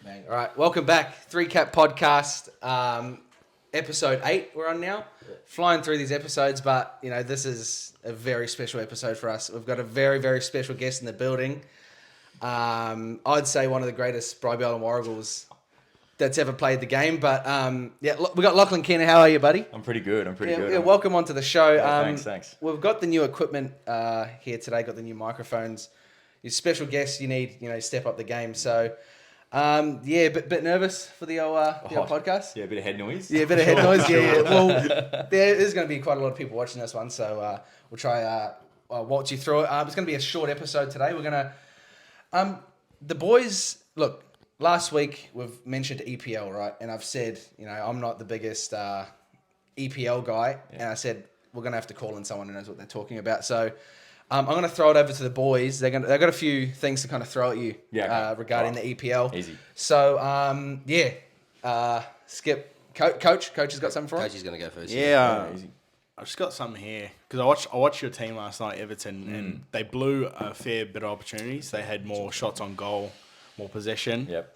Bang. All right, welcome back. 3 Cap Podcast, episode 8 we're on now. Flying through these episodes, but, you know, this is a very special episode for us. We've got a very, very special guest in the building. I'd say one of the greatest Bribie Island Warragles that's ever played the game. But, yeah, we got Lachlan Keirnan. How are you, buddy? I'm pretty good. Yeah, welcome onto the show. Yeah, thanks. We've got the new equipment here today, got the new microphones. Your special guests, you need, step up the game. So, yeah, bit nervous for the old podcast. Yeah, a bit of head noise. Yeah, a bit of head noise. Yeah. Well, there is going to be quite a lot of people watching this one, so we'll try walk you through it. It's going to be a short episode today. We're going to, the boys. Look, last week we've mentioned EPL, right? And I've said, I'm not the biggest EPL guy, and I said we're going to have to call in someone who knows what they're talking about. So. I'm going to throw it over to the boys. They've got a few things to kind of throw at you regarding the EPL. Easy. So, Skip. Coach has got something for us? Coach is going to go first. Yeah. I've just got something here. Because I watched your team last night, Everton, and they blew a fair bit of opportunities. They had more shots on goal, more possession. Yep.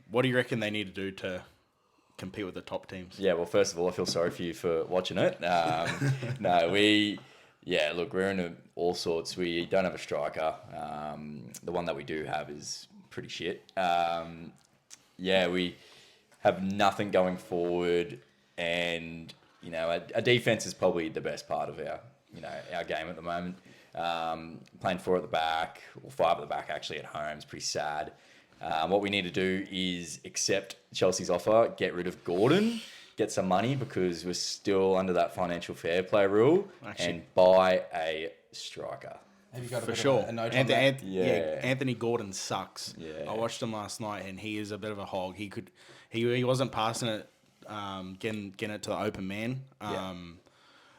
What do you reckon they need to do to compete with the top teams? Yeah, well, first of all, I feel sorry for you for watching it. Yeah, look, we're in all sorts. We don't have a striker. The one that we do have is pretty shit. We have nothing going forward, and our defense is probably the best part of our game at the moment. Playing 4 at the back or 5 at the back actually at home is pretty sad. What we need to do is accept Chelsea's offer, get rid of Gordon. Get some money because we're still under that financial fair play rule, and buy a striker. Have you got For sure. a note on that? Anthony Gordon sucks. Yeah. I watched him last night, and he is a bit of a hog. He wasn't passing it, getting it to the open man.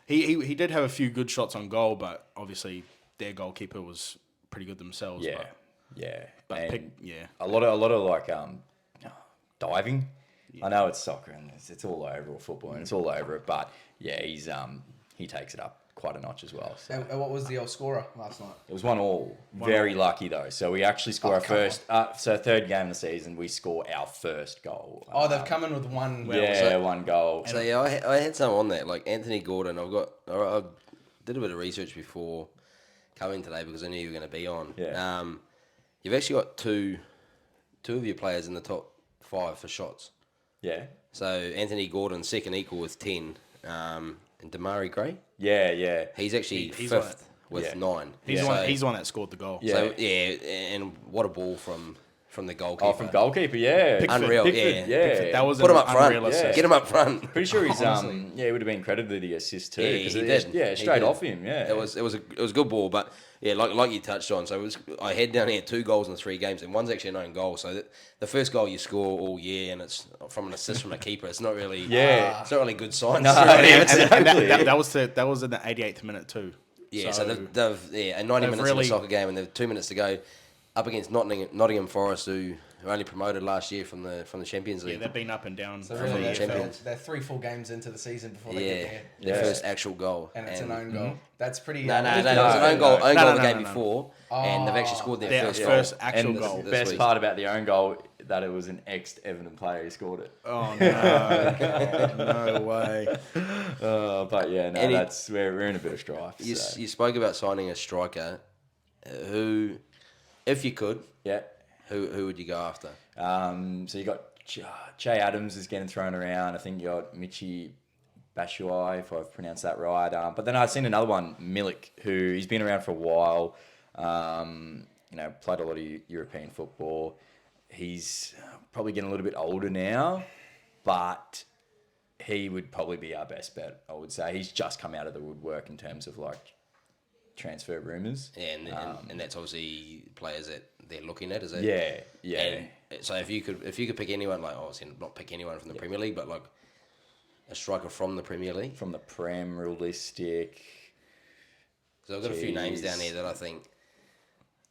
He did have a few good shots on goal, but obviously their goalkeeper was pretty good themselves. But and a lot of like diving. Yeah. I know it's soccer and it's all over, or football, and it's all over it. But yeah, he takes it up quite a notch as well. So. And what was the old scorer last night? It was 1-1. Very lucky though. So we actually score our first. Third game of the season, we score our first goal. They've come in with one. One goal. So yeah, I had some on that, like Anthony Gordon. I did a bit of research before coming today because I knew you were going to be on. Yeah. You've actually got two of your players in the top 5 for shots. Yeah. So Anthony Gordon second equal with 10, and Damari Gray. Yeah. He's actually he's 5th with 9. He's the one that scored the goal. Yeah. So and what a ball from the goalkeeper. Oh, from goalkeeper, yeah. Unreal, Pickford. yeah. That was put him up front. Yeah. Get him up front. Pretty sure he's it would have been credited the assist too. Yeah, he did. Yeah, straight off him. Yeah. It was a good ball, but yeah, like you touched on. So I had down here 2 goals in 3 games, and one's actually an own goal. So the first goal you score all year, and it's from an assist from a keeper. It's not really it's not really good signs. No, and that was in the 88th minute too. Yeah, so they've and 90 minutes in a soccer game, and they've 2 minutes to go, up against Nottingham Forest, who only promoted last year from the Champions League. Yeah, they've been up and down. So really, they're 3 full games into the season before they get there. Their first actual goal. And it's an own goal. That's pretty... No, it was an own goal the game before, and they've actually scored their first actual goal. The best part about the own goal, that it was an ex-Everton player who scored it. Oh, no. No way. But yeah, no, we're in a bit of strife. You spoke about signing a striker. Who, if you could, who would you go after? So you got Che Adams is getting thrown around. I think you got Michi Bashuai, if I've pronounced that right. But then I've seen another one, Milik, who he's been around for a while. Played a lot of European football. He's probably getting a little bit older now, but he would probably be our best bet, I would say. He's just come out of the woodwork in terms of like transfer rumours. Yeah, and that's obviously players that they're looking at, is it? Yeah. And so if you could pick anyone, like obviously not pick anyone from the Premier League, but like a striker from the Premier League. From the Prem, realistic. So I've got a few names down here that I think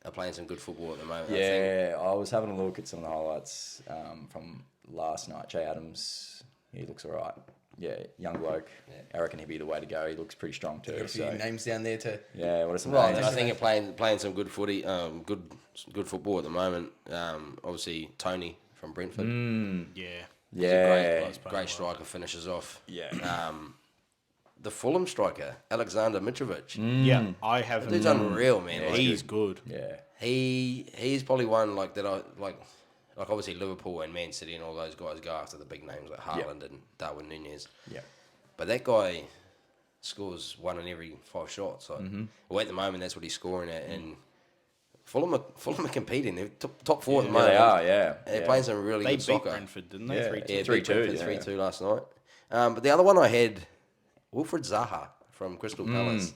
are playing some good football at the moment. Yeah, I was having a look at some of the highlights from last night. Che Adams, he looks all right. young bloke. I reckon he'd be the way to go. He looks pretty strong too. Got a few names down there too. Yeah, what are some Right, names? and I think they're playing some good footy, good football at the moment. Obviously Tony from Brentford. Yeah. He's Yeah. a great striker, finishes off. Yeah. The Fulham striker, Alexander Mitrovic. Yeah, I have him. Dude's unreal, man. Yeah, Like, He's good. Yeah. he's probably one like that. I like obviously Liverpool and Man City and all those guys go after the big names like Haaland and Darwin Nunez. Yeah. But that guy scores 1 in every 5 shots. Like, well, at the moment, that's what he's scoring at. And Fulham are competing. They're top 4 at the Yeah, moment. they are, yeah. They're playing some really They good beat soccer. Brentford, didn't they? Yeah. 3-2. Yeah, 3-2, 3-2 yeah. last night. But the other one I had, Wilfred Zaha from Crystal Palace.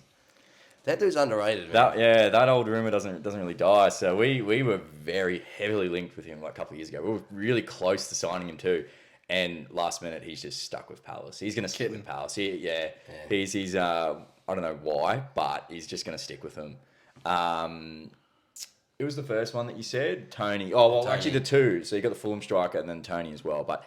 That dude's underrated, man. That old rumor doesn't really die. So we were very heavily linked with him like a couple of years ago. We were really close to signing him too. And last minute, he's just stuck with Palace. He's going to stick with Palace. He's I don't know why, but he's just going to stick with them. It was the first one that you said, Tony. Oh, well, Tony. actually the two. So you got the Fulham striker and then Tony as well. But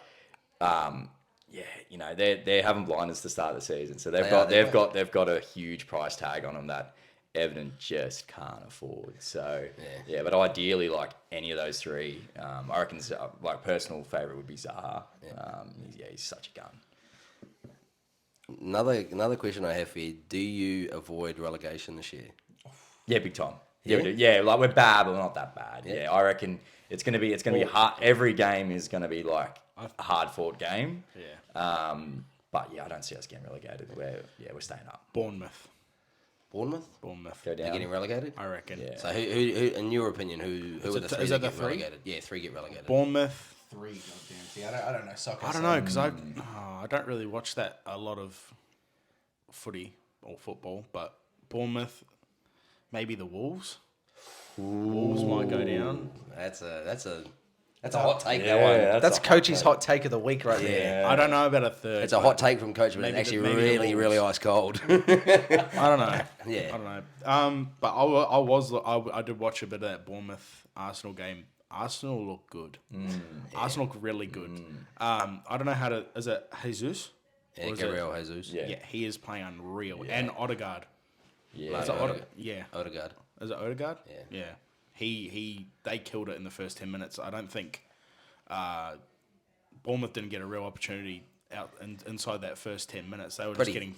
they're having blinders to start the season. So they've got a huge price tag on them that Everton just can't afford. So but ideally, like any of those three, I reckon like personal favourite would be Zaha. He's such a gun. Another question I have for you: do you avoid relegation this year? Yeah, big time. Yeah? Yeah, we do. Yeah, like we're bad, but we're not that bad. Yeah, I reckon it's gonna be hard. Every game is gonna be like a hard fought game. Yeah. But yeah, I don't see us getting relegated. We're staying up. Bournemouth. Bournemouth? Go They're down. getting relegated? I reckon. Yeah. So who in your opinion, who are the 3 is that it the get 3? relegated? Yeah, 3 get relegated. Bournemouth. 3, goddamn. See, I don't know soccer. I don't know because I don't really watch that a lot of footy or football, but Bournemouth, maybe the Wolves. Wolves might go down. That's a hot take. Yeah, that one. That's Coachy's hot take of the week right there. Yeah. I don't know about a third. It's a hot take from coach, but it's maybe actually the really, Wolves. really ice cold. I don't know. Yeah. I don't know. But I did watch a bit of that Bournemouth Arsenal game. Arsenal look good. Arsenal look really good. I don't know how to. Is it Jesus? Yeah, Or is Gabriel Jesus. Yeah. Yeah, he is playing unreal. And Odegaard. Yeah. Is it Odegaard. Yeah. Odegaard. Is it Odegaard? Yeah. Yeah. They killed it in the first 10 minutes. I don't think Bournemouth didn't get a real opportunity out inside that first 10 minutes. They were just getting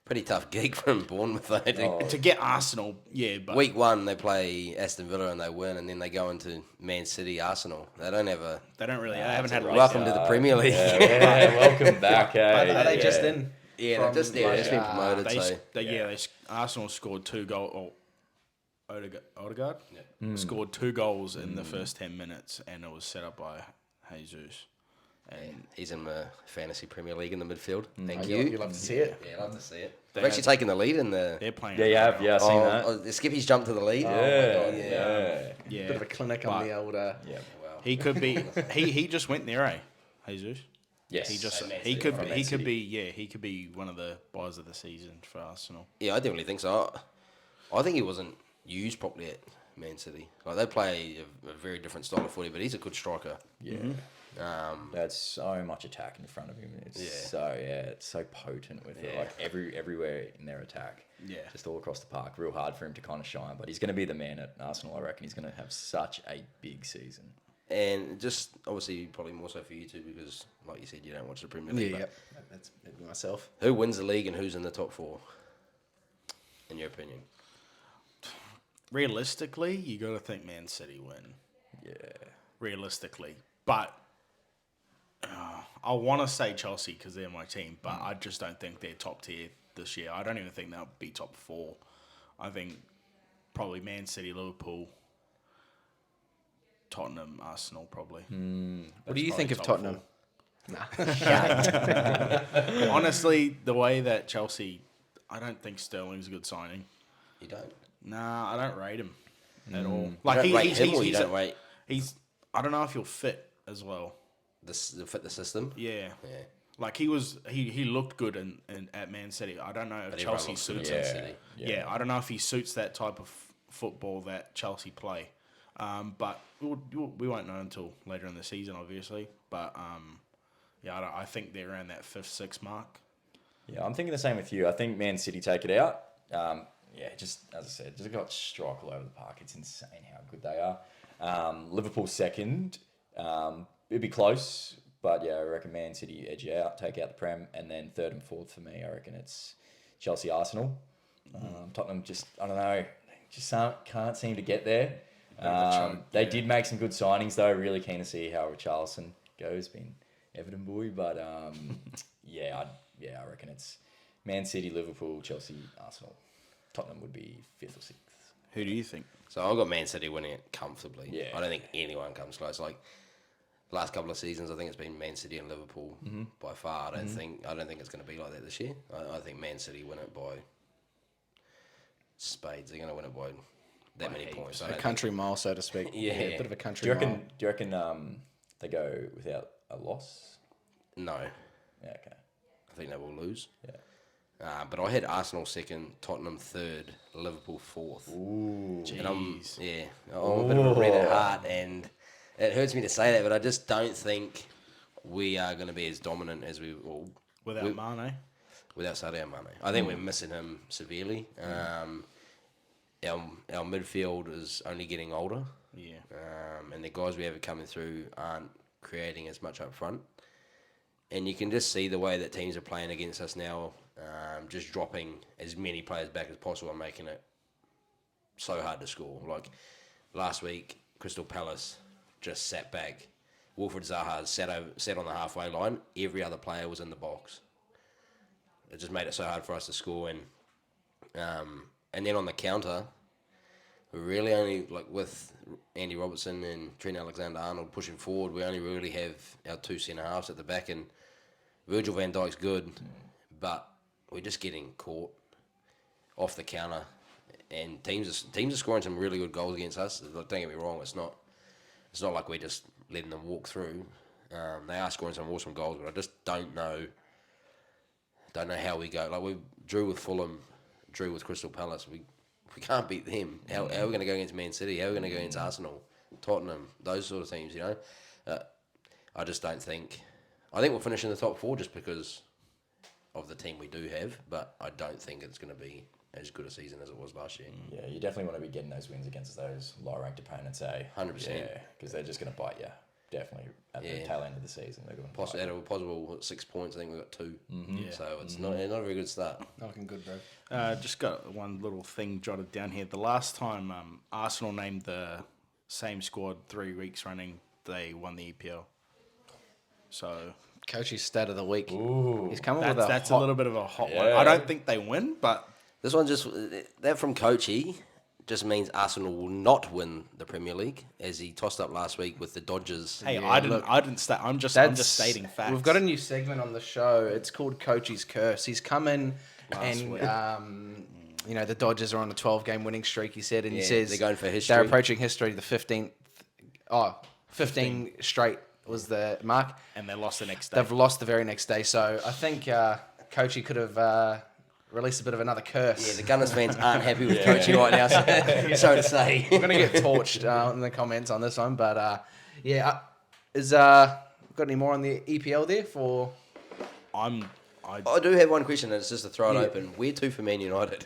Pretty tough gig from Bournemouth, I think. to get Arsenal. Yeah, but Week 1, they play Aston Villa and they win, and then they go into Man City, Arsenal. They don't have a... they don't really. They haven't had. Welcome to the Premier League. Yeah, welcome back. Are they just in? Yeah, they've just been promoted, They Arsenal scored 2 goals. Odegaard scored 2 goals in the first 10 minutes, and it was set up by Jesus. And he's in the Fantasy Premier League in the midfield. Thank You you. love to see it. Yeah, love to see it. They They've actually taken the lead in the... they're playing. Yeah, you have. Yeah, I've seen that. the Skippy's jumped to the lead. Yeah. Yeah, Bit of a clinic on the old. Yeah. Wow. he could be. he just went there, Jesus. Yes. He just Man he City, could from he Man could City. be he could be one of the buys of the season for Arsenal. Yeah, I definitely think so. I think he wasn't used properly at Man City. Like, they play a very different style of footy, but he's a good striker. Yeah. That's so much attack in front of him. It's so potent with it. Like everywhere in their attack. Yeah. Just all across the park. Real hard for him to kind of shine. But he's going to be the man at Arsenal, I reckon. He's going to have such a big season. And just, obviously, probably more so for you two, because, like you said, you don't watch the Premier League. Yeah, but that's maybe myself. who wins the league and who's in the top 4, in your opinion? Realistically, you got to think Man City win. Yeah. Realistically, but I want to say Chelsea because they're my team, but I just don't think they're top tier this year. I don't even think they'll be top 4. I think probably Man City, Liverpool, Tottenham, Arsenal, probably. What do you think of probably Tottenham? Honestly, the way that Chelsea, I don't think Sterling's a good signing. You don't? Nah, I don't rate him at all. You Like don't rate him, or you don't rate he's. I don't know if he'll fit as well. fit the system? Yeah. Yeah. Like he looked good in at Man City. I don't know if But everyone Chelsea looks good suits at Man him. City. Yeah, I don't know if he suits that type of football that Chelsea play. But we won't know until later in the season, obviously. But I think they're around that 5th, 6th mark. Yeah, I'm thinking the same with you. I think Man City take it out. Just as I said, just got strike all over the park. It's insane how good they are. Liverpool second. It'd be close, but yeah, I reckon Man City edge out, take out the Prem, and then third and fourth for me, I reckon it's Chelsea, Arsenal. Tottenham I don't know, can't seem to get there. They did make some good signings though. Really keen to see how Richarlison goes. Been Everton boy, but I reckon it's Man City, Liverpool, Chelsea, Arsenal. Tottenham would be fifth or sixth. Who do you think? So I've got Man City winning it comfortably. Yeah. I don't think anyone comes close. Like last couple of seasons, I think it's been Man City and Liverpool by far. I don't think it's going to be like that this year. I think Man City win it by spades. They're going to win it by that many points. A country mile, so to speak. Yeah. A bit of a country Do mile. you reckon they go without a loss? No, Yeah, okay. I think they will lose. Yeah. But I had Arsenal second, Tottenham third, Liverpool fourth. Ooh. And I'm Jeez. a bit of a red at heart, and it hurts me to say that, but I just don't think we are going to be as dominant as we will Without Mane? without Sadio Mane. I think we're missing him severely. Our midfield is only getting older, Yeah. and the guys we have coming through aren't creating as much up front. And you can just see the way that teams are playing against us now, just dropping as many players back as possible and making it so hard to score. Like last week, Crystal Palace just sat back. Wilfred Zaha sat on the halfway line. Every other player was in the box. It just made it so hard for us to score. And then on the counter, we really only, like with Andy Robertson and Trent Alexander-Arnold pushing forward, we only really have our two centre-halves at the back, and Virgil van Dijk's good, but we're just getting caught off the counter, and teams are scoring some really good goals against us. Don't get me wrong, it's not like we're just letting them walk through. They are scoring some awesome goals, but I just don't know how we go. Like we drew with Fulham, drew with Crystal Palace. We can't beat them. How are we going to go against Man City? How are we going to go against Arsenal, Tottenham, those sort of teams? I just don't think. I think we'll finish in the top four just because of the team we do have, but I don't think it's going to be as good a season as it was last year. Yeah, you definitely want to be getting those wins against those lower-ranked opponents, 100%. Yeah, because they're just going to bite you. Definitely at the tail end of the season. They're going to Out of a possible 6 points, I think we got 2. Yeah. So it's not a very good start. Not looking good, bro. Just got one little thing jotted down here. The last time Arsenal named the same squad 3 weeks running, they won the EPL. So Coachy's stat of the week. Ooh. He's coming that's, with that's a a little bit of a hot one. Yeah. I don't think they win, but This one that from Coachy just means Arsenal will not win the Premier League, as he tossed up last week with the Dodgers. hey, Yeah, I look, didn't state. I'm just stating facts. We've got a new segment on the show. It's called Coachy's Curse. He's come in and, week. the Dodgers are on a 12-game winning streak, he said, and he Yeah, says they're going for history. They're approaching history. The 15 straight was the mark. and they lost the next day. They've lost the very next day. So I think Coachy could have released a bit of another curse. Yeah, the Gunners fans aren't happy with Coachy right now, so to say. We're going to get torched in the comments on this one. But, got any more on the EPL there for... I do have one question, and it's just to throw it open. Where to for Man United?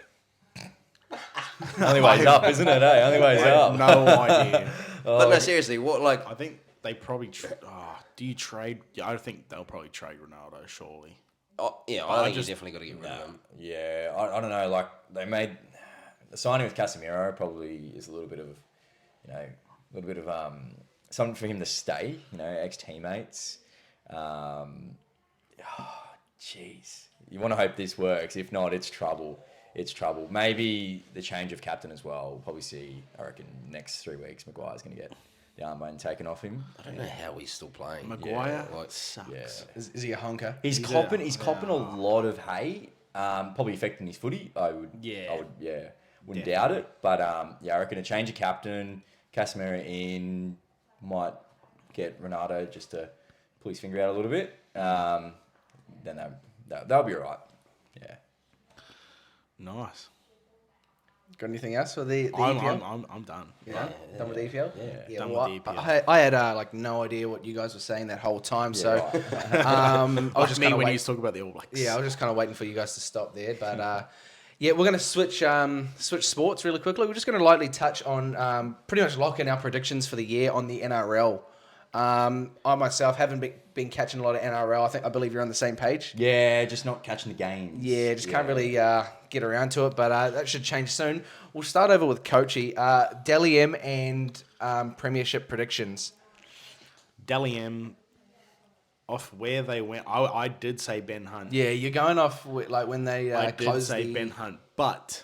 Only way's up, isn't it? Eh? Only way's up. no idea. But no, seriously, what like? I think they probably. Do you trade? Yeah, I think they'll probably trade Ronaldo. Surely. Oh, yeah, I think you definitely got to get rid of him. Yeah, I don't know. Like they made the signing with Casemiro probably is a little bit of something for him to stay. Ex teammates. Jeez, you want to hope this works. If not, it's trouble. It's trouble. Maybe the change of captain as well. We'll probably see. I reckon next 3 weeks, Maguire's going to get the armband taken off him. I don't know how he's still playing. Maguire Like, sucks. Yeah. Is he a honker? He's copping a lot of hate. Probably affecting his footy. Wouldn't doubt it. But I reckon a change of captain, Casemiro in, might get Ronaldo just to pull his finger out a little bit. Then they'll be all right. Yeah. Nice. Got anything else for the I'm EPL? I'm done. Yeah, done with the EPL. Yeah. Done well, with the EPL. I had like no idea what you guys were saying that whole time, so right. I was Like just me kind of when waiting. you talk about the All Blacks. Yeah, I was just kind of waiting for you guys to stop there, but yeah, we're going to switch sports really quickly. We're just going to lightly touch on pretty much lock in our predictions for the year on the NRL. I myself haven't been catching a lot of NRL. I believe you're on the same page. Yeah, just not catching the games. Yeah, just can't really get around to it, but that should change soon. We'll start over with Coachy. Dally M and Premiership predictions. Dally M, off where they went, I did say Ben Hunt. Yeah, you're going off with, like when they I did closed say the... Ben Hunt, but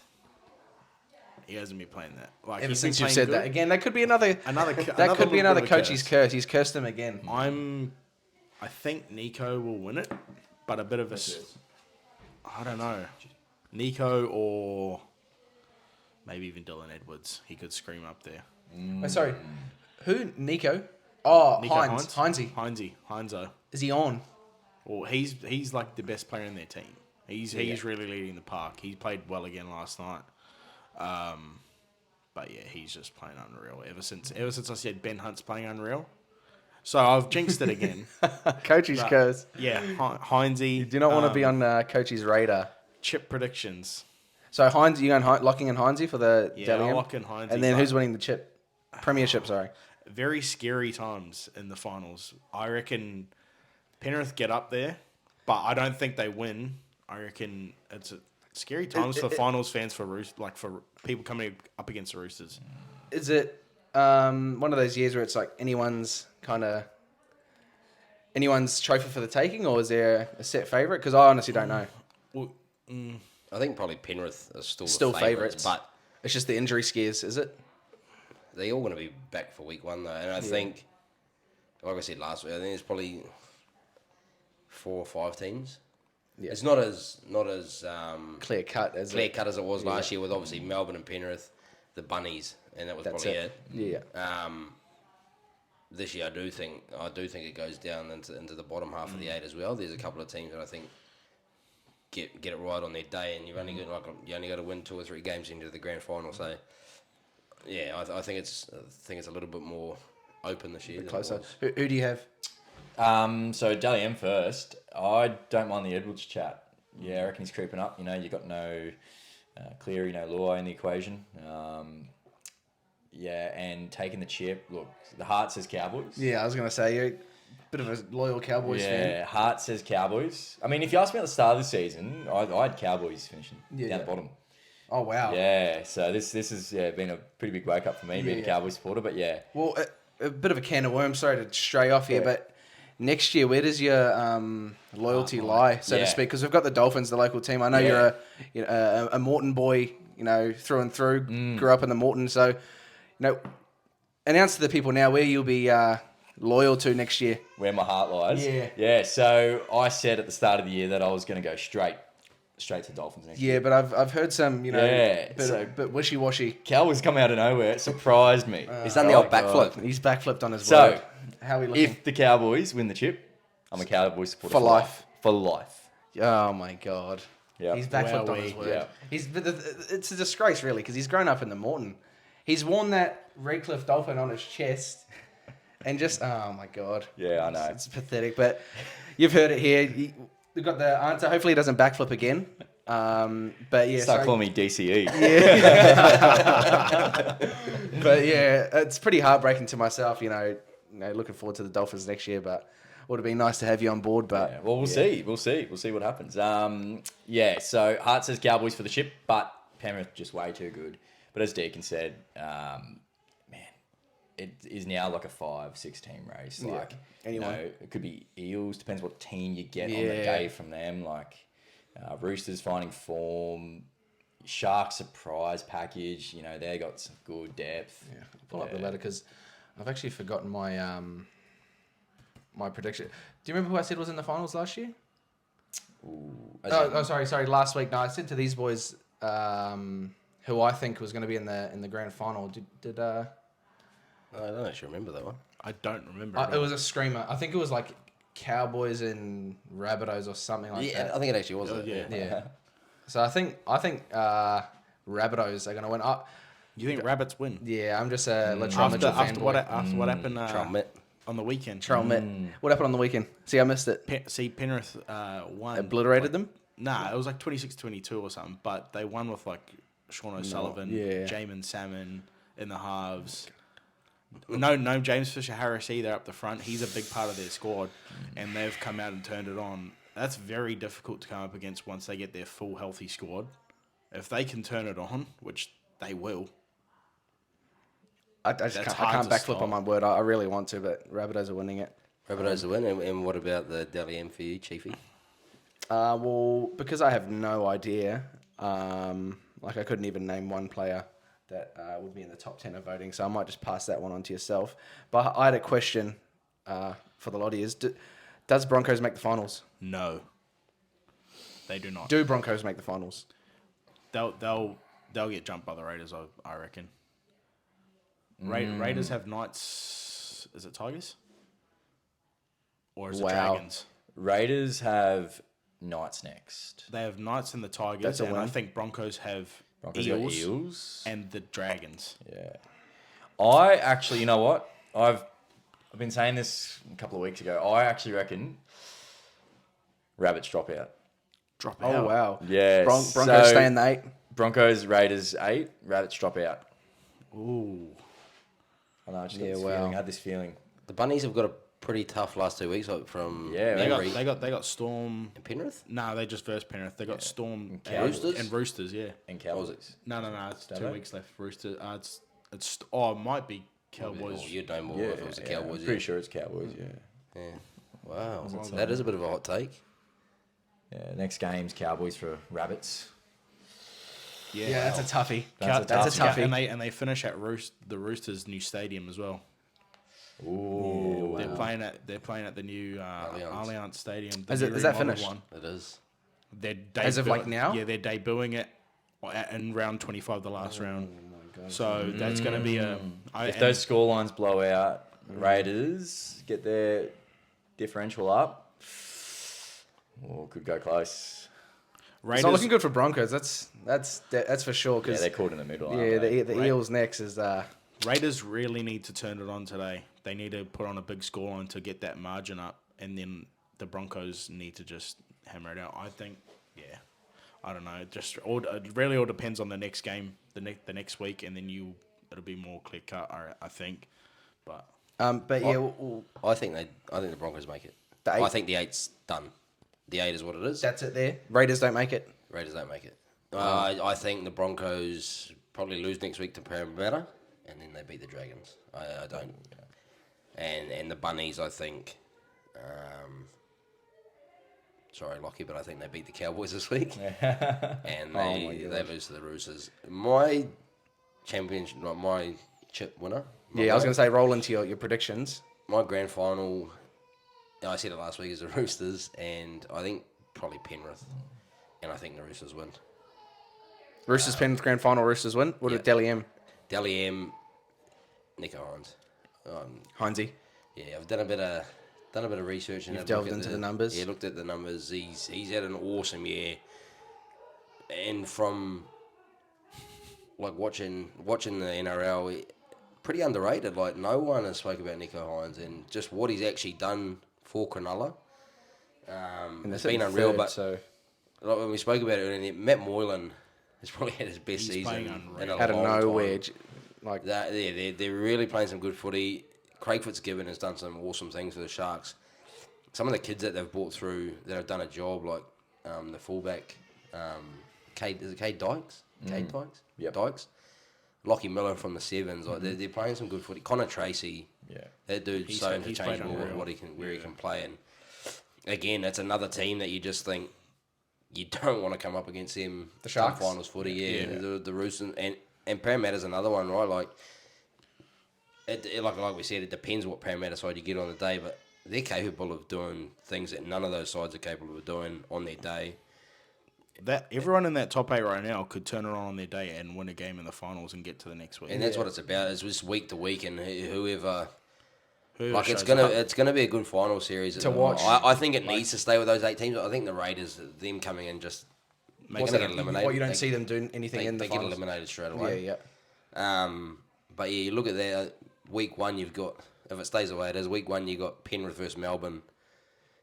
he hasn't been playing that. Like, Ever he's been since you playing said good. that again, that could be another. Another That could be little another bit of a Coachy's curse. He's cursed him again. I think Nico will win it, but a bit of a... I don't know. Nico or maybe even Dylan Edwards. He could scream up there. Oh, sorry, who? Nico? Oh, Nico Heinzie. Heinzo. Is he on? Well, he's like the best player in their team. He's really leading the park. He played well again last night. But yeah, he's just playing unreal. Ever since I said Ben Hunt's playing unreal, so I've jinxed it again. Coachy's But, curse. Yeah, Heinzie. You do not want to be on Coachy's radar. chip predictions. So Heinz, you going locking in Heinzie for the Yeah, Dally I'll M? lock in Heinzie. And then but who's winning the chip? Premiership, sorry. very scary times in the finals. I reckon Penrith get up there, but I don't think they win. I reckon it's scary times for finals fans for for people coming up against the Roosters. Is it one of those years where it's like anyone's trophy for the taking, or is there a set favourite? Because I honestly don't know. Well, I think probably Penrith are still Still the favourites, but it's just the injury scares, is it? they're all going to be back for week one though, and I think, like I said last week, I think there's probably 4 or 5 teams. Yeah. It's not as Clear cut as as it was last year with obviously Melbourne and Penrith, the Bunnies, and that was That's probably it. it. Yeah. This year I do think it goes down into the bottom half of the 8 as well. There's a couple of teams that I think get it right on their day, and you only got to win 2 or 3 games into the grand final. So yeah, I think it's a little bit more open this year. Closer. Who do you have? So Dally M first. I don't mind the Edwards chat. Yeah, I reckon he's creeping up. You know, you got no Cleary, no Law in the equation. Yeah, and taking the chip. Look, the heart says Cowboys. Yeah, I was gonna say you're a bit of a loyal Cowboys fan. Yeah, heart says Cowboys. I mean, if you asked me at the start of the season, I had Cowboys finishing down the bottom. Oh wow. Yeah, so this has been a pretty big wake up for me being a Cowboys supporter. But yeah, Well, a bit of a can of worms. Sorry to stray off here, but next year, where does your loyalty lie, so to speak? Because we've got the Dolphins, the local team. I know you're a Morton boy, through and through. Grew up in the Morton, so announce to the people now where you'll be loyal to next year. where my heart lies. Yeah. Yeah. So I said at the start of the year that I was going to go straight to Dolphins next year. Yeah, but I've heard some, bit wishy washy. Cowboys come out of nowhere. It surprised me. He's done the old backflip. He's backflipped on his So, word. How are we looking? If the Cowboys win the chip, I'm a Cowboys supporter For life. For life. Oh my god. Yeah. He's backflipped on his word. Yeah. It's a disgrace, really, because he's grown up in the Morton. He's worn that Redcliffe Dolphin on his chest, and just oh my god. Yeah, I know. It's pathetic, but you've heard it here. We've got the answer. Hopefully, he doesn't backflip again. But yeah, Start calling me DCE. But yeah, it's pretty heartbreaking to myself. Looking forward to the Dolphins next year, but would have been nice to have you on board. But Yeah, well, we'll see. We'll see what happens. So heart says Cowboys for the chip, but Penrith just way too good. But as Deacon said, man, it is now like a 5-6 team race. Like, anyone. it could be Eels. Depends what team you get on the day from them. Like Roosters finding form. Sharks surprise package. They got some good depth. Yeah, pull up the letter because I've actually forgotten my my prediction. Do you remember who I said was in the finals last year? Sorry. Last week. No, I said to these boys who I think was going to be in the grand final. Did I don't actually remember that one. I don't remember. it was a screamer. I think it was like Cowboys and Rabbitohs or something like that. I think it actually was. Yeah. Yeah. So I think Rabbitohs are going to win. You think Rabbits win? Yeah, I'm just a Latrell Mitchell After what fanboy. happened on the weekend? Latrell Mitt. What happened on the weekend? See, I missed it. Penrith won. Obliterated them? Nah, it was like 26-22 or something, but they won with like Sean O'Sullivan, Jamin Salmon in the halves. No James Fisher-Harris either up the front. He's a big part of their squad, and they've come out and turned it on. That's very difficult to come up against once they get their full healthy squad. If they can turn it on, which they will. I can't backflip on my word. I really want to, but Rabbitohs are winning it. Rabbitohs are winning. And what about the Dally M for you, Chiefy? Well, because I have no idea, I couldn't even name one player that would be in the top 10 of voting, so I might just pass that one on to yourself. But I had a question for the lot of you. Does Broncos make the finals? No, they do not. Do Broncos make the finals? They'll get jumped by the Raiders, I reckon. Raiders have Knights. Is it Tigers? Or is it Dragons? Raiders have Knights next. They have Knights and the Tigers, That's a and win. I think Broncos have Eels and the Dragons. Yeah. I actually, you know what? I've been saying this a couple of weeks ago. I actually reckon Rabbits drop out. Drop out. Oh, wow. Yeah. Broncos stay in the 8. Broncos, Raiders 8. Rabbits drop out. Ooh. I know, I just got this feeling. I had this feeling. The Bunnies have got a pretty tough last 2 weeks from they got Storm and Penrith. No, they just versed Penrith. They got Storm and Roosters. Yeah, and Cowboys. No. It's 2 weeks left. Roosters. It might be Cowboys. You'd know more if it was the Cowboys. I'm pretty sure it's Cowboys. Yeah. Wow, that is a bit of a hot take. Yeah. Next game's Cowboys for Rabbits. Yeah, that's a toughie. That's a toughie. And they finish at the Roosters' new stadium as well. Ooh. They're playing at the new Allianz Stadium. Is that finished? One. It is. As of like now? Yeah, they're debuting it in round 25, the last round. My God. So that's going to be if those scorelines blow out, Raiders get their differential up. Oh, could go close. It's not looking good for Broncos. That's for sure. Cause, they're caught in the middle. Yeah, the Eels next is. Raiders really need to turn it on today. They need to put on a big scoreline to get that margin up, and then the Broncos need to just hammer it out. I think, I don't know. It really all depends on the next game, the next week, and then it'll be more clear cut. I think, but I think the Broncos make it. I think the 8's done. The 8 is what it is. That's it there. Raiders don't make it. Raiders don't make it. I think the Broncos probably lose next week to Parramatta, and then they beat the Dragons. I don't. And the Bunnies, I think. Sorry, Lockie, but I think they beat the Cowboys this week, and they lose to the Roosters. My championship, my chip winner. I was going to say roll into your predictions. My grand final. I said it last week, is the Roosters, and I think probably Penrith, and I think the Roosters win. Roosters Penrith grand final. Roosters win. What about Dally M? Dally M, Nico Hines. Heinzie. Yeah, I've done a bit of research and you've delved into the numbers. Yeah, looked at the numbers. He's had an awesome year, and from like watching the NRL, pretty underrated. Like no one has spoke about Nico Hines and just what he's actually done for Cronulla. It's been unreal, but like when we spoke about it, and Matt Moylan has probably had his best season in a out of nowhere. Like that, they're really playing some good footy. Craig Fitzgibbon has done some awesome things for the Sharks. Some of the kids that they've brought through that have done a job, like the fullback, Cade Dykes? Cade Dykes? Yep. Dykes. Lockie Miller from the Sevens. Like they're playing some good footy. Connor Tracy, that dude's so interchangeable where he can play. And again, that's another team that you just think you don't want to come up against them. The Sharks finals footy, the Roosters and Parramatta's another one, right? Like. Like we said, it depends what Parramatta side you get on the day, but they're capable of doing things that none of those sides are capable of doing on their day. That everyone in that top 8 right now could turn it on their day and win a game in the finals and get to the next week. And that's what it's about. It's just week to week, and whoever like it's gonna be a good final series to watch. I think it needs to stay with those 8 teams. I think the Raiders, them coming in, just What's it. get eliminated. What, you don't see them doing anything in the They get finals? eliminated straight away. Yeah. But yeah, you look at that. Week 1, you've got, if it stays the way it is, week 1 you got Penrith versus Melbourne,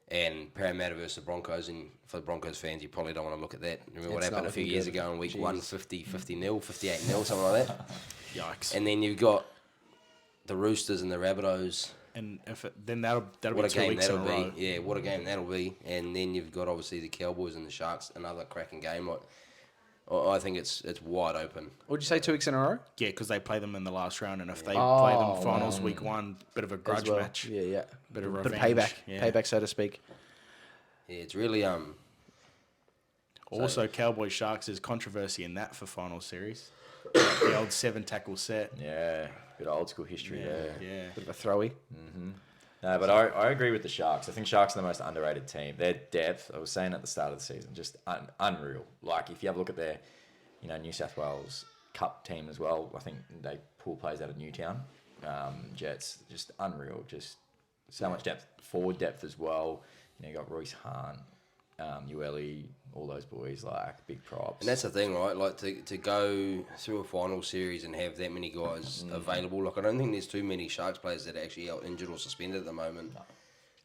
and Parramatta versus the Broncos. And for the Broncos fans, you probably don't want to look at that. Remember what It's happened not a few looking years good. ago in week Jeez. 1, 50-0, 58-0, something like that. Yikes. And then you've got the Roosters and the Rabbitohs. And then that'll What be a 2 game weeks in a that'll row. be. Yeah, what a game that'll be. And then you've got obviously the Cowboys and the Sharks, another cracking game. Like, I think it's wide open. Would you say 2 weeks in a row? Yeah, because they play them in the last round, and if they play them Oh, finals week 1, bit of a grudge As well. match. Yeah. Bit of Bit of revenge. payback. Yeah. Payback, so to speak. Yeah, it's really Also, Cowboys Sharks is controversy in that for final series. The old 7 tackle set. Yeah, bit of old school history there. Yeah. Bit of a throwy. No, but I agree with the Sharks. I think Sharks are the most underrated team. Their depth, I was saying at the start of the season, just unreal. Like, if you have a look at their, New South Wales Cup team as well, I think they pull players out of Newtown. Jets, just unreal. Just so much depth. Forward depth as well. You got Royce Hahn, Ueli, all those boys, like, big props. And that's the thing, right? Like, to go through a final series and have that many guys available. Like, I don't think there's too many Sharks players that are actually out injured or suspended at the moment.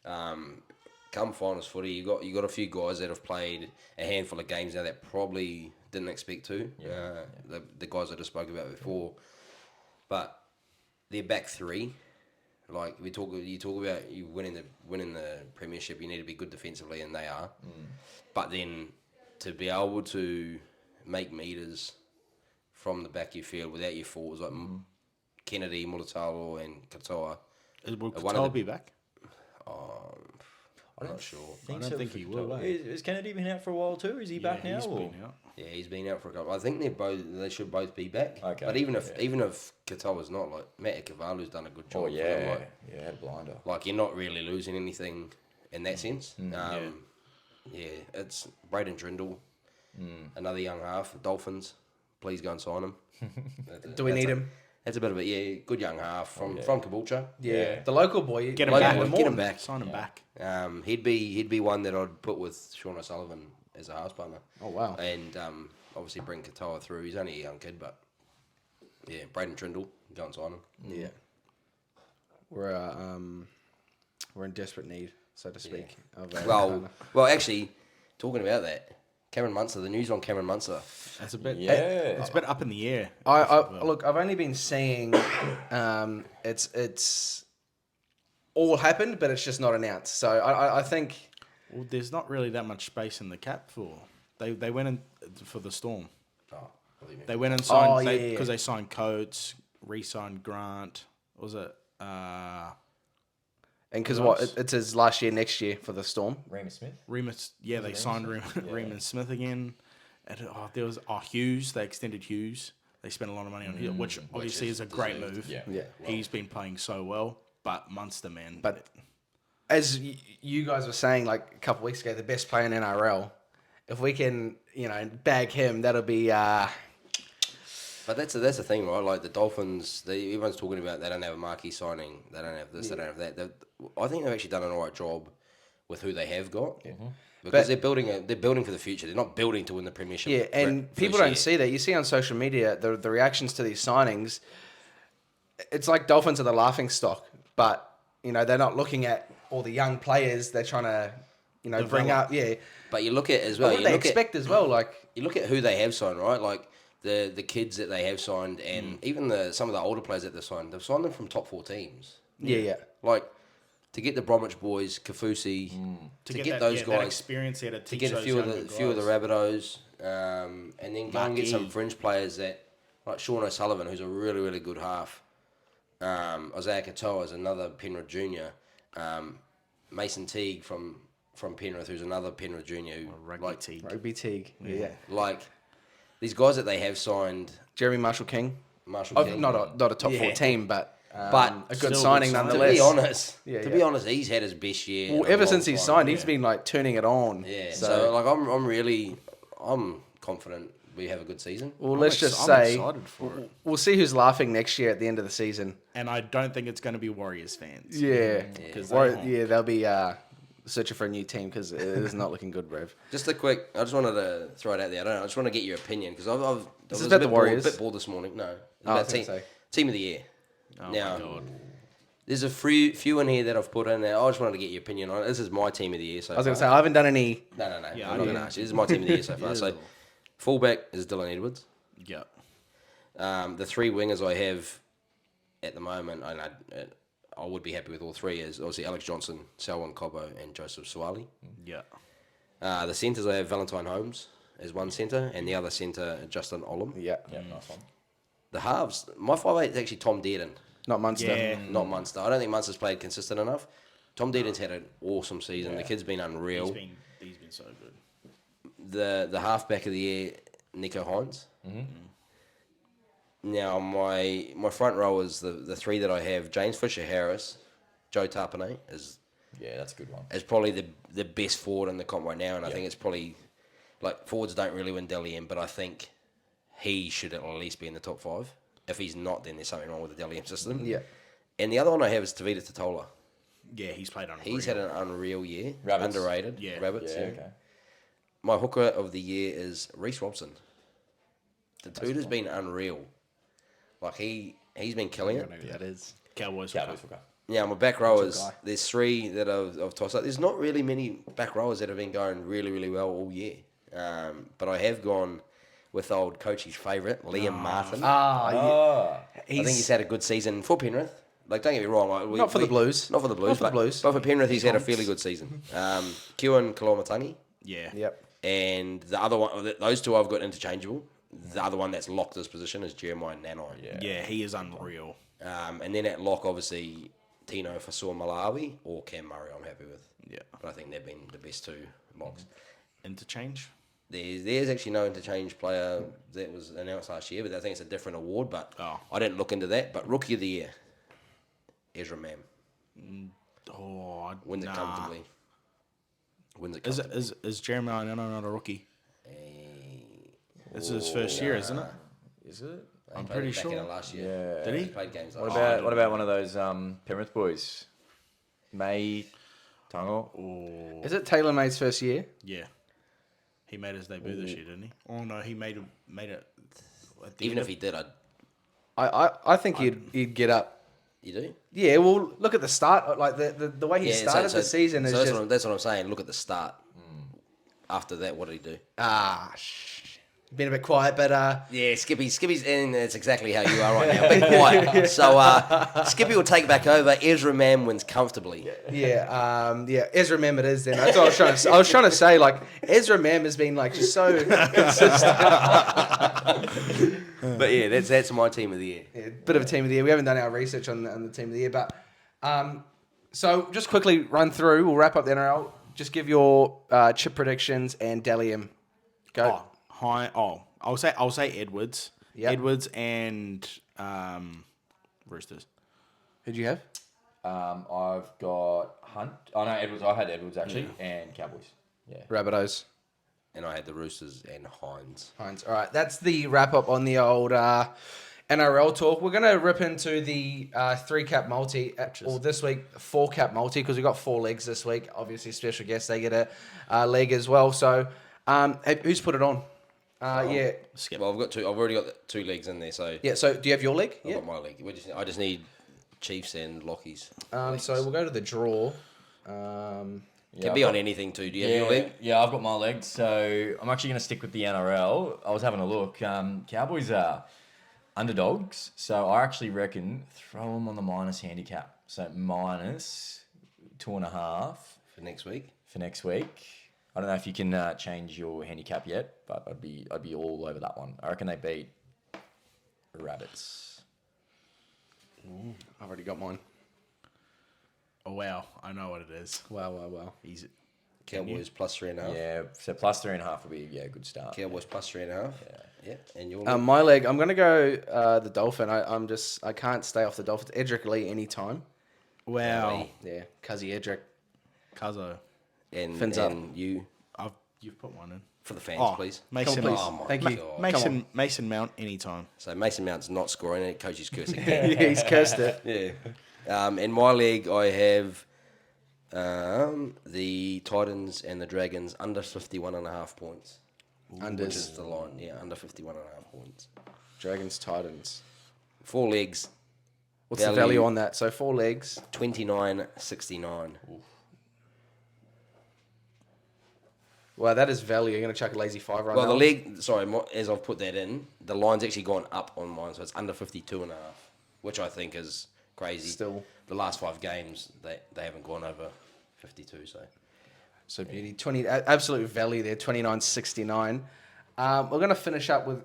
Come finals footy, you got a few guys that have played a handful of games now that probably didn't expect to. The guys I just spoke about before. But their back three, like you talk about you winning the premiership, you need to be good defensively, and they are. But then to be able to make meters from the back of your field without your forwards like Kennedy, Mulatalo, and Katoa. Will one of Katoa the- be back? I'm not sure. I don't think he will, eh? Is Kennedy been out for a while too? Is he back now? He's or? been out. Yeah, he's been out for a couple. I think they should both be back. Okay, But even if Katoa's not, like Matt Ikavalu's done a good job. Oh, for yeah. them, Had a blinder. like you're not really losing anything in that sense. Yeah, it's Braden Drindle, another young half, Dolphins. Please go and sign him. Do we need him? That's a bit of a good young half from Caboolture. Yeah. The local boy. Get him Local back. boy, get him back. Sign him back. He'd be one that I'd put with Sean O'Sullivan as a half partner. Oh, wow. And obviously bring Katoa through. He's only a young kid, but yeah, Braden Trindle, go and sign him. Yeah. We're in desperate need, so to speak. Of a partner. Well, actually, talking about that, Cameron Munster. The news on Cameron Munster. That's a bit. Yeah. It's a bit up in the air. Look, I've only been seeing it's all happened, but it's just not announced. So I think Well, there's not really that much space in the cap for. They went in for the Storm. Oh, what do you mean? They went and signed yeah. because they signed Coates, re-signed Grant. What was it? and because Who what else? it's his last year next year for the Storm. Remus Smith. Remus. Yeah, they signed Remus Smith again. And, there was Hughes. They extended Hughes. They spent a lot of money on Hughes, which obviously is a great deserved. move. Yeah. He's been playing so well, but Munster, man. But as you guys were saying like a couple of weeks ago, the best player in NRL. If we can, bag him, that'll be. But that's the thing, right? Like the Dolphins, everyone's talking about they don't have a marquee signing, they don't have this, they don't have that. I think they've actually done an alright job with who they have got. Because they're building for the future. They're not building to win the premiership. Yeah, and people don't see that. You see on social media the reactions to these signings. It's like Dolphins are the laughing stock, but they're not looking at all the young players they're trying to bring up. Yeah, But you look at as well. what You they look expect as well. Like you look at who they have signed, right? Like the kids that they have signed, and even some of the older players that they've signed them from top 4 teams. yeah. Like to get the Bromwich boys, Kafusi, to get those that guys, experience there to to teach get a those few of younger the guys. Rabbitohs, and then go and get some Marquee. fringe players that like Sean O'Sullivan, who's a really really good half. Isaiah Katoa is another Penrith junior. Mason Teague from Penrith, who's another Penrith junior. Who, Rugby Teague. Rugby Teague. Yeah. like these guys that they have signed. Jeremy Marshall King. Marshall King, Not a top 4 team, but But a still good a signing good signing. nonetheless. To be honest, he's had his best year. Well, in a ever long since he's time. signed, he's been like turning it on. Yeah. So, So like I'm confident we have a good season. well, let's just I'm say excited for it. we'll see who's laughing next year at the end of the season. And I don't think it's going to be Warriors fans. Yeah, Because they'll be searching for a new team because it is not looking good, Rev. Just a quick. I just wanted to throw it out there. I don't know. I just want to get your opinion because I was about the Warriors? A bit bored this morning. No, it's Oh, I about was gonna say. team of the year. Oh Now, my god. there's a few in here that I've put in there. I just wanted to get your opinion on it. This is my team of the year so I was far. going to say, I haven't done any. No. Yeah, I'm not going to ask you. This is my team of the year so far. So, fullback is Dylan Edwards. Yeah. The three wingers I have at the moment, and I would be happy with all three, is obviously Alex Johnson, Selwyn Cobbo, and Joseph Suwali. Yeah. The centres I have Valentine Holmes as one centre, and the other centre Justin Olam. Yeah. Nice one. The halves, my 5'8" is actually Tom Dearden, Not Munster. Yeah. not Munster. I don't think Munster's played consistent enough. Tom Dearden's had an awesome season. The kid's been unreal. He's been so good. The halfback of the year, Nico Hines. Now my front row is the three that I have: James Fisher-Harris, Joe Tarpanay Yeah, that's a good one. is probably the best forward in the comp right now, and I think it's probably like forwards don't really win Dally M, but I think he should at least be in the top 5. If he's not, then there's something wrong with the Dally M system. Yeah. And the other one I have is Tavita Totola. Yeah, he's played unreal. He's had an unreal year. Rabbits. Underrated. Yeah. Rabbits. Yeah, okay. My hooker of the year is Reece Robson. The dude has been unreal. Like he's been killing it. Who that is. Cowboys. Cowboys will go. Yeah, my back rowers. guy. There's 3 that I've tossed up. There's not really many back rowers that have been going really, really well all year. But I have gone with old coach's favourite, Liam Martin. Oh, I think he's had a good season for Penrith. Like, don't get me wrong. Like, Not for the Blues. Not for the Blues. Not for the but, Blues. But for Penrith, he's had a fairly good season. Keirnan Koloamatangi. Yeah. Yep. And the other one, those two I've got interchangeable. The other one that's locked his position is Jeremiah Nanai. Yeah, he is unreal. And then at lock, obviously, Tino Fasua Malawi or Cam Murray, I'm happy with. Yeah. But I think they've been the best 2 locks. Interchange. There's actually no interchange player that was announced last year, but I think it's a different award. But I didn't look into that. But Rookie of the Year, Ezra Mam. Oh, Wins it comfortably. Wins it Is comfortably. is Jeremiah Nano not a rookie? This is his first year, isn't it? is it? I'm pretty back sure. in it last year. Yeah. Did he? Played games What last about what about one of those Penrith boys? May Tango. Is it Taylor May's first year? Yeah. He made his debut this year, didn't he? Oh no, he made it. At the Even end if he did, I think he'd get up. you do? Yeah, well, look at the start. Like the way he Yeah, started the season is just that's what I'm saying. Look at the start. After that, what did he do? been a bit quiet, but Yeah, Skippy's in. That's exactly how you are right now. Bit quiet. So Skippy will take back over. Ezra Mam wins comfortably. yeah, Ezra Mem it is. Then that's what I was trying to say. Like Ezra Mem has been like just so consistent. But yeah, that's my team of the year. Yeah, bit of a team of the year. We haven't done our research on the team of the year, but so just quickly run through. We'll wrap up the NRL. Just give your chip predictions and Dalium. Go. I'll say Edwards. Yep. Edwards and Roosters. Who'd you have? I've got Hunt. Oh no, Edwards. I had Edwards actually, and Cowboys. Yeah. Rabbitohs. And I had the Roosters and Hines. All right, that's the wrap up on the old NRL talk. We're going to rip into the 3-cap multi, or this week 4-cap multi, because we've got 4 legs this week. Obviously, special guests, they get a leg as well. So, who's put it on? Yeah. Skip. Well, I've already got the 2 legs in there. So Yeah, so do you have your leg? I've got my leg. I just need Chiefs and Lockies. So we'll go to the draw. Can be on anything too. Do you have your leg? Yeah, I've got my legs. So I'm actually going to stick with the NRL. I was having a look. Cowboys are underdogs. So I actually reckon throw them on the minus handicap. So minus 2.5 For next week? for next week. I don't know if you can change your handicap yet, but I'd be all over that one. I reckon they beat Rabbits. I've already got mine. Oh wow, I know what it is. Wow. He's Cowboys plus 3.5. Yeah, so plus 3.5 would be a good start. Cowboys plus 3.5. Yeah. And your leg? My leg, I'm going to go the Dolphin. I can't stay off the Dolphins. Edric Lee anytime. wow. Yeah, Cuzzy Edric. Cuzzo. and Fins up. you You've put one in. for the fans, Oh, please. Mason. Come on, please. Oh my Thank you. God. Mason Mount anytime. So Mason Mount's not scoring it. Coach is cursing. Yeah, he's cursed it. Yeah. In my leg, I have The Titans and the Dragons under 51.5 points. Under Which is the line. Yeah, under 51.5 points. Dragons, Titans. 4 legs. What's the value on that? So 4 legs. 29.69. Well, that is value. You're going to chuck a lazy 5 right now? Well, the leg, sorry, as I've put that in, the line's actually gone up on mine, so it's under 52.5, which I think is crazy. Still. The last 5 games, they haven't gone over 52, so. So beauty. 20 absolute value there, 29.69. We're going to finish up with,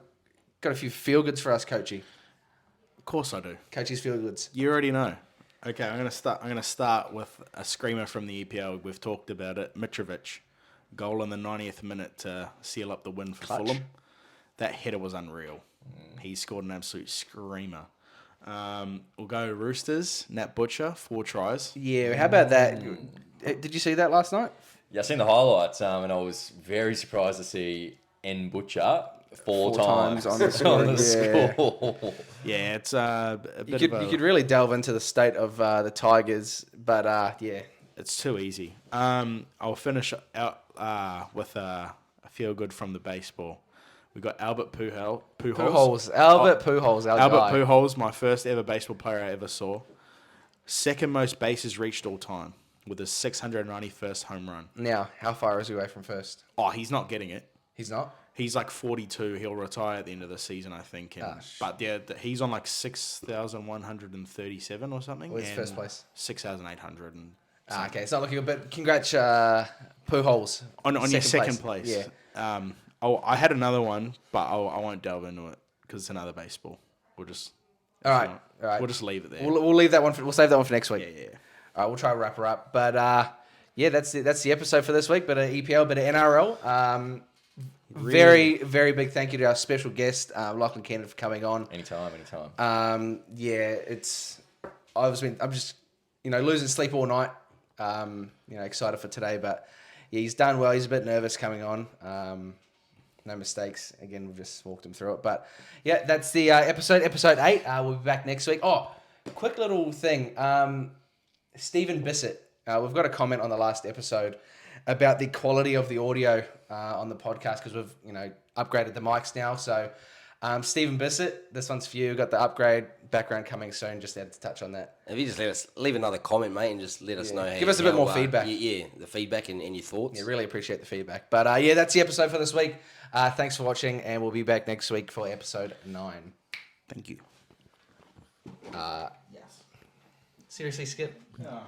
got a few feel-goods for us, Coachy. Of course I do. Coachy's feel-goods. You already know. Okay, I'm gonna start with a screamer from the EPL. We've talked about it. Mitrovic, goal in the 90th minute to seal up the win for Fulham. That header was unreal. He scored an absolute screamer. We'll go Roosters. Nat Butcher, 4 tries. Yeah, how about that? Did you see that last night? Yeah, I've seen the highlights, and I was very surprised to see N Butcher four times on the score. score. Yeah, it's a bit You could really delve into the state of the Tigers, but yeah. It's too easy. I'll finish out with a feel good from the baseball. We got Albert Pujols. Albert Pujols, our Albert guy. Pujols, my first ever baseball player I ever saw. Second most bases reached all time with his 691st home run. Now, how far is he away from first? Oh, he's not getting it. He's not? He's like 42. He'll retire at the end of the season, I think. But yeah, he's on like 6,137 or something. Where's first place? 6,800. And okay, it's not looking good, but congrats, Pujols. on your second place. Yeah. I had another one, but I won't delve into it because it's another baseball. We'll just All right. We'll just leave it there. We'll leave that one. We'll save that one for next week. Yeah. All right, we'll try to wrap her up. But yeah, that's the episode for this week. Bit of EPL, bit of NRL. Very, very big thank you to our special guest, Lachlan Keirnan, for coming on. Anytime. Yeah, I'm just losing sleep all night. Excited for today, but yeah, he's done well. He's a bit nervous coming on. No mistakes. Again, we've just walked him through it. But yeah, that's the episode 8. We'll be back next week. Oh, quick little thing. Stephen Bissett. We've got a comment on the last episode about the quality of the audio on the podcast because we've upgraded the mics now. So Stephen Bissett, this one's for you. Got the upgrade background coming soon. Just had to touch on that. If you just leave another comment, mate, and just let us know. Give us a bit more feedback. Yeah, the feedback and your thoughts. Yeah, really appreciate the feedback. But yeah, that's the episode for this week. Thanks for watching, and we'll be back next week for episode 9. Thank you. Yes. Seriously, Skip? No.